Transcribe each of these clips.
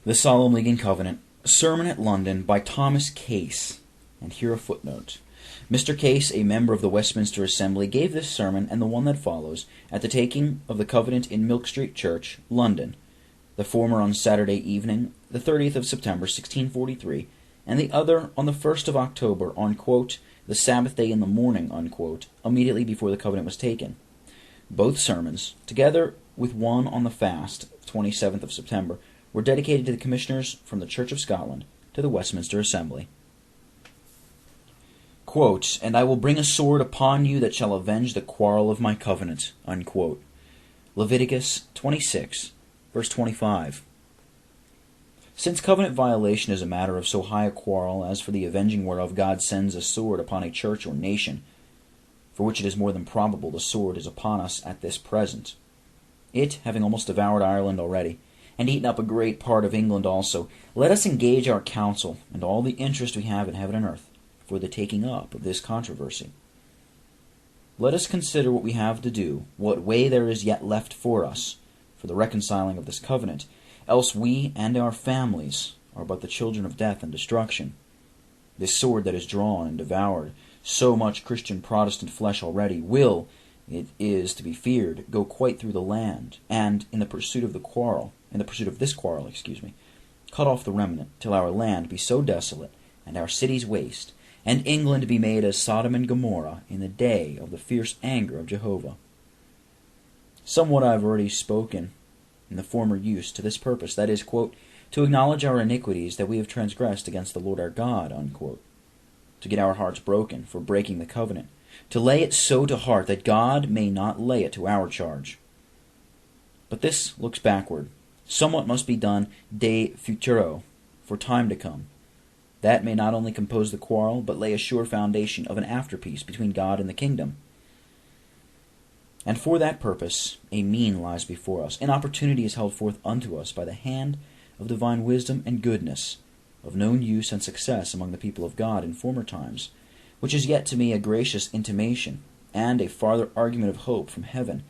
The Solemn League and Covenant, a sermon at London by Thomas Case. And here a footnote. Mr. Case, a member of the Westminster Assembly, gave this sermon and the one that follows at the taking of the Covenant in Milk Street Church, London, the former on Saturday evening, the 30th of September, 1643, and the other on the 1st of October on, quote, the Sabbath day in the morning, unquote, immediately before the covenant was taken. Both sermons, together with one on the fast, 27th of September, were dedicated to the commissioners from the Church of Scotland to the Westminster Assembly. Quote, and I will bring a sword upon you that shall avenge the quarrel of my covenant, unquote. Leviticus 26, verse 25. Since covenant violation is a matter of so high a quarrel as for the avenging whereof God sends a sword upon a church or nation, for which it is more than probable the sword is upon us at this present, it having almost devoured Ireland already, and eaten up a great part of England also, let us engage our counsel and all the interest we have in heaven and earth for the taking up of this controversy. Let us consider what we have to do, what way there is yet left for us, for the reconciling of this covenant, else we and our families are but the children of death and destruction. This sword that is drawn and devoured so much Christian Protestant flesh already will, it is to be feared, go quite through the land, and in the pursuit of this quarrel, cut off the remnant, till our land be so desolate, and our cities waste, and England be made as Sodom and Gomorrah in the day of the fierce anger of Jehovah. Somewhat I have already spoken in the former use to this purpose, that is, quote, to acknowledge our iniquities that we have transgressed against the Lord our God, unquote, to get our hearts broken for breaking the covenant, to lay it so to heart that God may not lay it to our charge. But this looks backward. Somewhat must be done de futuro, for time to come. That may not only compose the quarrel, but lay a sure foundation of an afterpeace between God and the kingdom. And for that purpose a mean lies before us. An opportunity is held forth unto us by the hand of divine wisdom and goodness, of known use and success among the people of God in former times, which is yet to me a gracious intimation, and a farther argument of hope from heaven,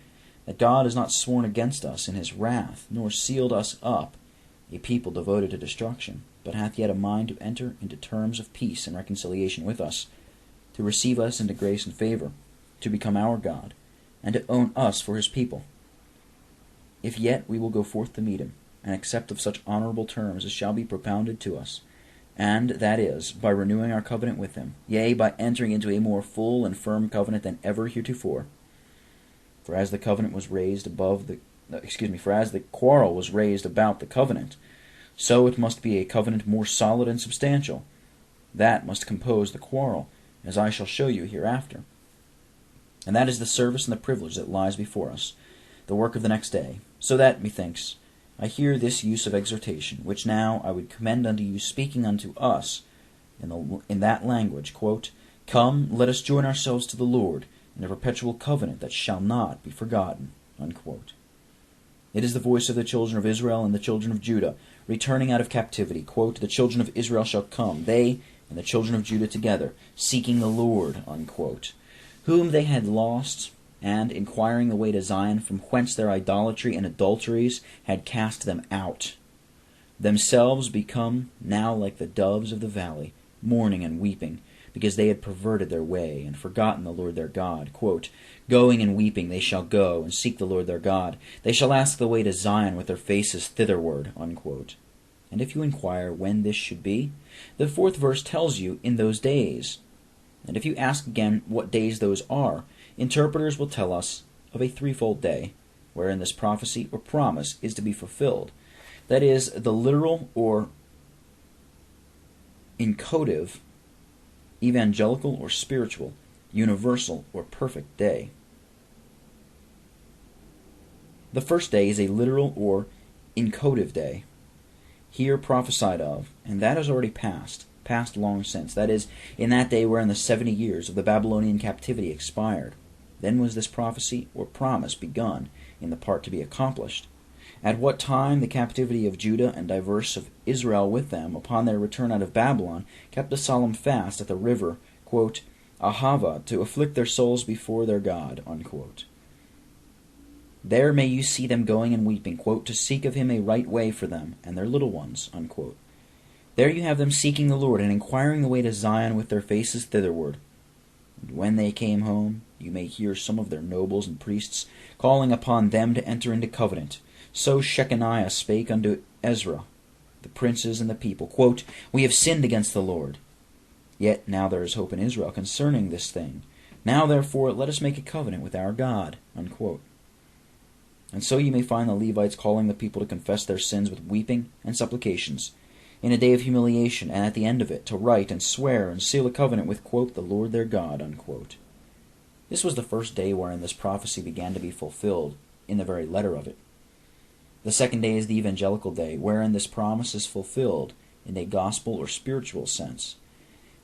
that God has not sworn against us in his wrath, nor sealed us up, a people devoted to destruction, but hath yet a mind to enter into terms of peace and reconciliation with us, to receive us into grace and favor, to become our God, and to own us for his people. If yet we will go forth to meet him, and accept of such honorable terms as shall be propounded to us, and that is, by renewing our covenant with him, yea, by entering into a more full and firm covenant than ever heretofore. For as the covenant was raised for as the quarrel was raised about the covenant, so it must be a covenant more solid and substantial. That must compose the quarrel, as I shall show you hereafter. And that is the service and the privilege that lies before us, the work of the next day. So that, methinks, I hear this use of exhortation, which now I would commend unto you, speaking unto us in that language, quote, come, let us join ourselves to the Lord in a perpetual covenant that shall not be forgotten, unquote. It is the voice of the children of Israel and the children of Judah, returning out of captivity. Quote, the children of Israel shall come, they and the children of Judah together, seeking the Lord, unquote, whom they had lost, and inquiring the way to Zion, from whence their idolatry and adulteries had cast them out. Themselves become now like the doves of the valley, mourning and weeping, because they had perverted their way, and forgotten the Lord their God. Quote, going and weeping they shall go, and seek the Lord their God. They shall ask the way to Zion with their faces thitherward. Unquote. And if you inquire when this should be, the 4th verse tells you, in those days. And if you ask again what days those are, interpreters will tell us of a threefold day, wherein this prophecy or promise is to be fulfilled. That is, the literal or incotive, evangelical or spiritual, universal or perfect day. The first day is a literal or incotive day, here prophesied of, and that has already passed long since. That is, in that day wherein the 70 years of the Babylonian captivity expired. Then was this prophecy or promise begun in the part to be accomplished. At what time the captivity of Judah and diverse of Israel with them, upon their return out of Babylon, kept a solemn fast at the river, quote, Ahava, to afflict their souls before their God, unquote. There may you see them going and weeping, quote, to seek of him a right way for them and their little ones, unquote. There you have them seeking the Lord and inquiring the way to Zion with their faces thitherward. And when they came home, you may hear some of their nobles and priests calling upon them to enter into covenant. So Shechaniah spake unto Ezra, the princes and the people, quote, We have sinned against the Lord. Yet now there is hope in Israel concerning this thing. Now therefore let us make a covenant with our God, unquote. And so you may find the Levites calling the people to confess their sins with weeping and supplications, in a day of humiliation, and at the end of it, to write and swear and seal a covenant with, quote, the Lord their God, unquote. This was the first day wherein this prophecy began to be fulfilled, in the very letter of it. The second day is the evangelical day, wherein this promise is fulfilled in a gospel or spiritual sense,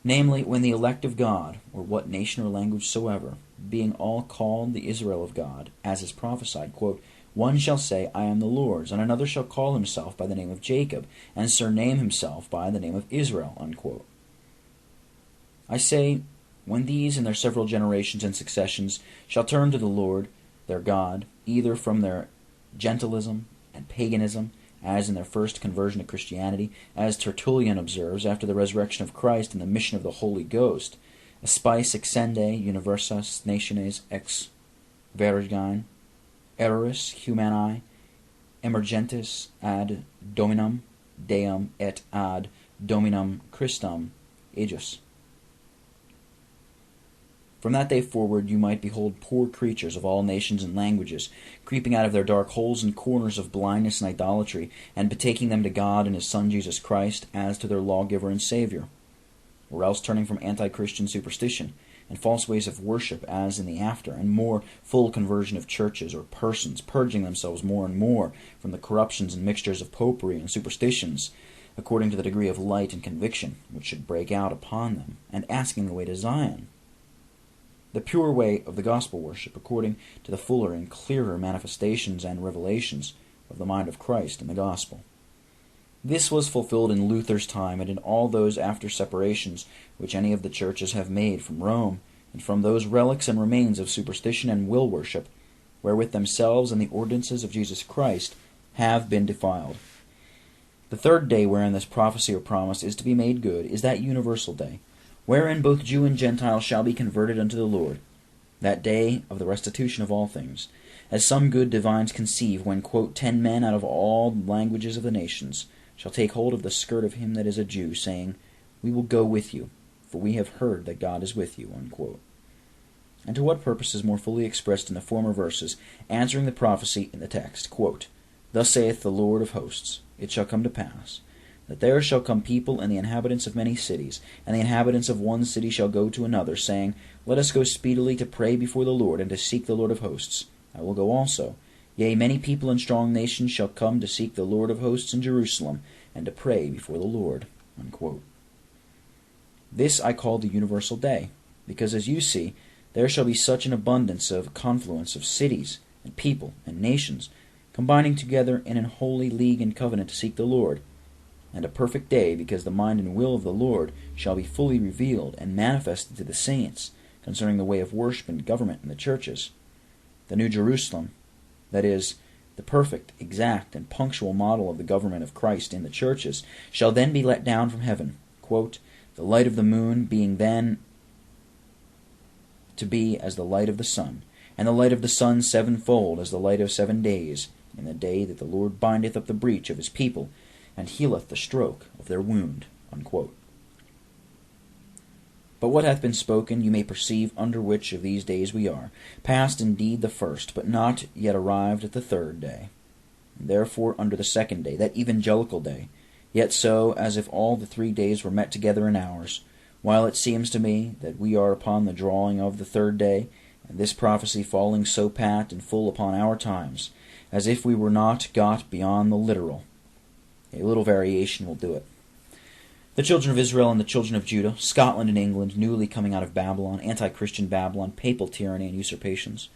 namely, when the elect of God, or what nation or language soever, being all called the Israel of God, as is prophesied, quote, one shall say, I am the Lord's, and another shall call himself by the name of Jacob, and surname himself by the name of Israel, unquote. I say, when these and their several generations and successions shall turn to the Lord, their God, either from their Gentilism and paganism, as in their first conversion to Christianity, as Tertullian observes after the resurrection of Christ and the mission of the Holy Ghost, Aspice exende universas nationes ex vergine, erroris humanae emergentis ad dominum Deum et ad dominum Christum ejus. From that day forward you might behold poor creatures of all nations and languages, creeping out of their dark holes and corners of blindness and idolatry, and betaking them to God and his Son Jesus Christ as to their lawgiver and Savior, or else turning from anti-Christian superstition and false ways of worship as in the after, and more full conversion of churches or persons, purging themselves more and more from the corruptions and mixtures of popery and superstitions, according to the degree of light and conviction which should break out upon them, and asking the way to Zion, the pure way of the gospel worship, according to the fuller and clearer manifestations and revelations of the mind of Christ in the gospel. This was fulfilled in Luther's time and in all those after separations which any of the churches have made from Rome, and from those relics and remains of superstition and will worship, wherewith themselves and the ordinances of Jesus Christ have been defiled. The third day wherein this prophecy or promise is to be made good is that universal day, wherein both Jew and Gentile shall be converted unto the Lord, that day of the restitution of all things, as some good divines conceive, when, quote, 10 men out of all languages of the nations shall take hold of the skirt of him that is a Jew, saying, We will go with you, for we have heard that God is with you, unquote. And to what purpose is more fully expressed in the former verses, answering the prophecy in the text, quote, Thus saith the Lord of hosts, It shall come to pass, that there shall come people and the inhabitants of many cities, and the inhabitants of one city shall go to another, saying, Let us go speedily to pray before the Lord, and to seek the Lord of hosts. I will go also. Yea, many people and strong nations shall come to seek the Lord of hosts in Jerusalem, and to pray before the Lord. Unquote. This I call the universal day, because as you see, there shall be such an abundance of confluence of cities, and people, and nations, combining together in an holy league and covenant to seek the Lord, and a perfect day, because the mind and will of the Lord shall be fully revealed and manifested to the saints concerning the way of worship and government in the churches. The New Jerusalem, that is, the perfect, exact, and punctual model of the government of Christ in the churches, shall then be let down from heaven, quote, the light of the moon being then to be as the light of the sun, and the light of the sun sevenfold as the light of 7 days, in the day that the Lord bindeth up the breach of his people, and healeth the stroke of their wound. Unquote. But what hath been spoken, you may perceive under which of these days we are, past indeed the first, but not yet arrived at the third day, and therefore under the second day, that evangelical day, yet so as if all the 3 days were met together in ours, while it seems to me that we are upon the drawing of the third day, and this prophecy falling so pat and full upon our times, as if we were not got beyond the literal. A little variation will do it. The children of Israel and the children of Judah, Scotland and England, newly coming out of Babylon, anti-Christian Babylon, papal tyranny and usurpations,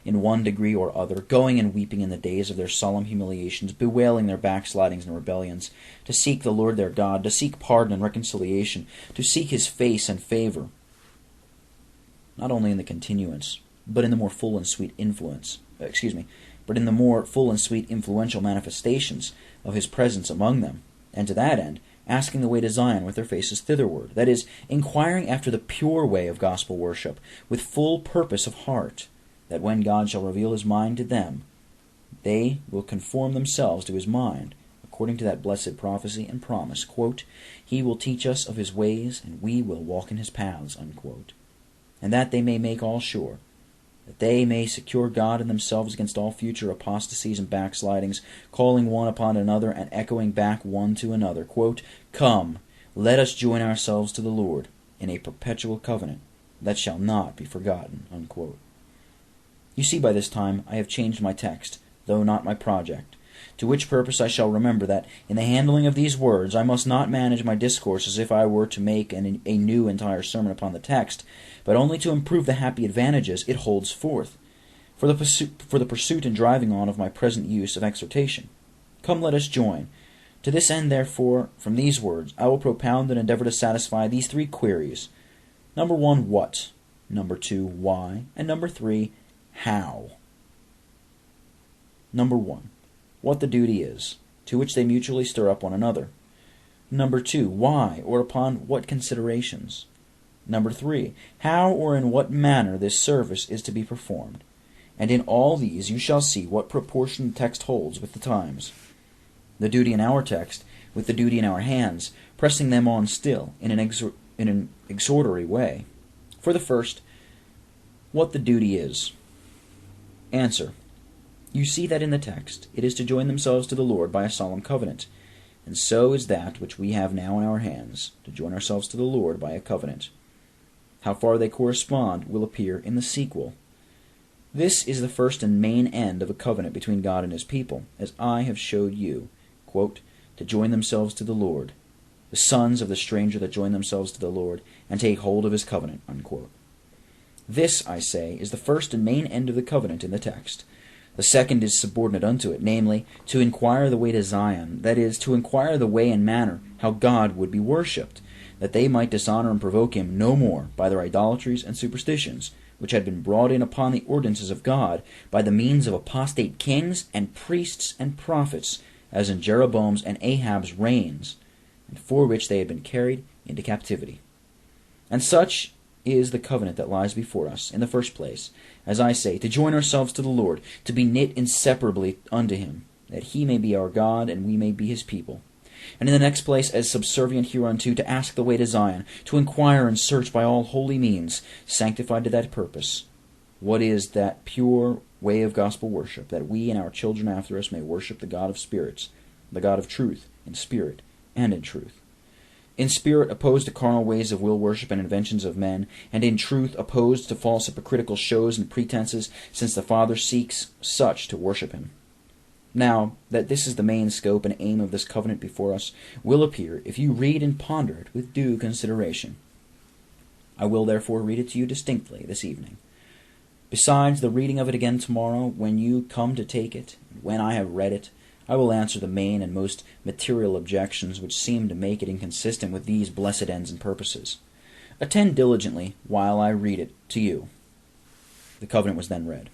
in one degree or other, going and weeping in the days of their solemn humiliations, bewailing their backslidings and rebellions, to seek the Lord their God, to seek pardon and reconciliation, to seek his face and favor, not only in the continuance, but in the more full and sweet but in the more full and sweet influential manifestations of his presence among them, and to that end, asking the way to Zion with their faces thitherward, that is, inquiring after the pure way of gospel worship, with full purpose of heart, that when God shall reveal his mind to them, they will conform themselves to his mind, according to that blessed prophecy and promise, quote, "He will teach us of his ways, and we will walk in his paths," unquote. And that they may make all sure, that they may secure God and themselves against all future apostasies and backslidings, calling one upon another and echoing back one to another, quote, "Come, let us join ourselves to the Lord in a perpetual covenant that shall not be forgotten," unquote. You see, by this time I have changed my text, though not my project, to which purpose I shall remember that in the handling of these words I must not manage my discourse as if I were to make a new entire sermon upon the text, but only to improve the happy advantages it holds forth, for the pursuit and driving on of my present use of exhortation. Come, let us join. To this end, therefore, from these words I will propound and endeavor to satisfy these three queries. Number 1, what? Number 2, why? And number 3, how? Number 1, what the duty is, to which they mutually stir up one another. Number 2, why, or upon what considerations. Number 3, how or in what manner this service is to be performed. And in all these you shall see what proportion the text holds with the times. The duty in our text with the duty in our hands, pressing them on still in an exhortatory way. For the first, what the duty is. Answer. You see that in the text it is to join themselves to the Lord by a solemn covenant, and so is that which we have now in our hands, to join ourselves to the Lord by a covenant. How far they correspond will appear in the sequel. This is the first and main end of a covenant between God and his people, as I have showed you, quote, to join themselves to the Lord, the sons of the stranger that join themselves to the Lord, and take hold of his covenant, unquote. This, I say, is the first and main end of the covenant in the text. The second is subordinate unto it, namely, to inquire the way to Zion, that is, to inquire the way and manner how God would be worshipped, that they might dishonor and provoke him no more by their idolatries and superstitions, which had been brought in upon the ordinances of God by the means of apostate kings and priests and prophets, as in Jeroboam's and Ahab's reigns, and for which they had been carried into captivity. And such is the covenant that lies before us, in the first place, as I say, to join ourselves to the Lord, to be knit inseparably unto him, that he may be our God and we may be his people. And in the next place, as subservient hereunto, to ask the way to Zion, to inquire and search by all holy means, sanctified to that purpose, what is that pure way of gospel worship, that we and our children after us may worship the God of spirits, the God of truth, in spirit and in truth. In spirit opposed to carnal ways of will worship and inventions of men, and in truth opposed to false hypocritical shows and pretenses, since the Father seeks such to worship him. Now, that this is the main scope and aim of this covenant before us, will appear if you read and ponder it with due consideration. I will therefore read it to you distinctly this evening. Besides the reading of it again tomorrow, when you come to take it, and when I have read it, I will answer the main and most material objections which seem to make it inconsistent with these blessed ends and purposes. Attend diligently while I read it to you. The covenant was then read.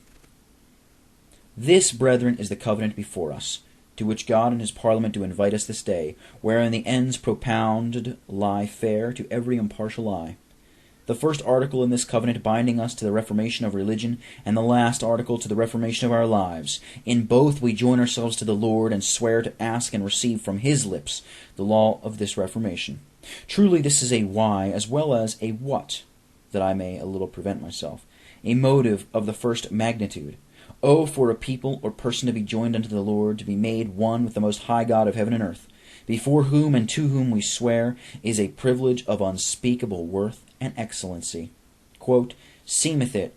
This, brethren, is the covenant before us, to which God and his Parliament do invite us this day, wherein the ends propounded lie fair to every impartial eye. The first article in this covenant binding us to the reformation of religion, and the last article to the reformation of our lives. In both we join ourselves to the Lord, and swear to ask and receive from his lips the law of this reformation. Truly this is a why as well as a what, that I may a little prevent myself, a motive of the first magnitude. Oh, for a people or person to be joined unto the Lord, to be made one with the most high God of heaven and earth, before whom and to whom we swear, is a privilege of unspeakable worth and excellency. Quote, seemeth it,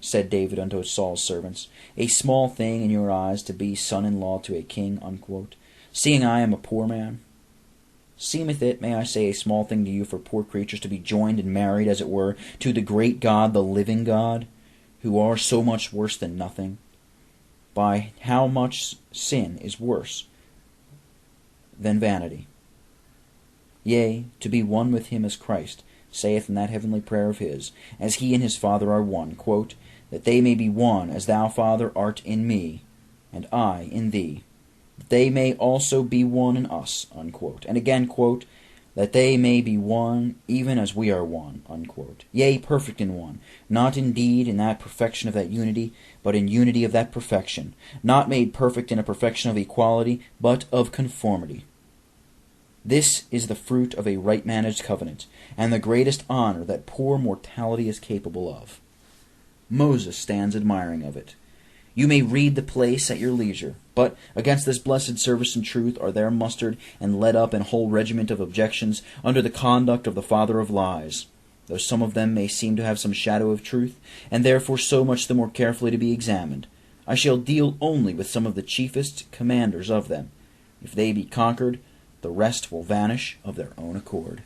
said David unto Saul's servants, a small thing in your eyes to be son-in-law to a king, unquote, seeing I am a poor man? Seemeth it, may I say, a small thing to you for poor creatures to be joined and married, as it were, to the great God, the living God, who are so much worse than nothing? By how much sin is worse than vanity? Yea, to be one with him as Christ saith in that heavenly prayer of his, as he and his Father are one, quote, that they may be one, as thou, Father, art in me, and I in thee, that they may also be one in us, unquote. And again, quote, that they may be one, even as we are one, unquote. Yea, perfect in one, not indeed in that perfection of that unity, but in unity of that perfection, not made perfect in a perfection of equality, but of conformity. This is the fruit of a right-managed covenant, and the greatest honor that poor mortality is capable of. Moses stands admiring of it. You may read the place at your leisure, but against this blessed service and truth are there mustered and led up an whole regiment of objections under the conduct of the father of lies, though some of them may seem to have some shadow of truth, and therefore so much the more carefully to be examined. I shall deal only with some of the chiefest commanders of them. If they be conquered, the rest will vanish of their own accord.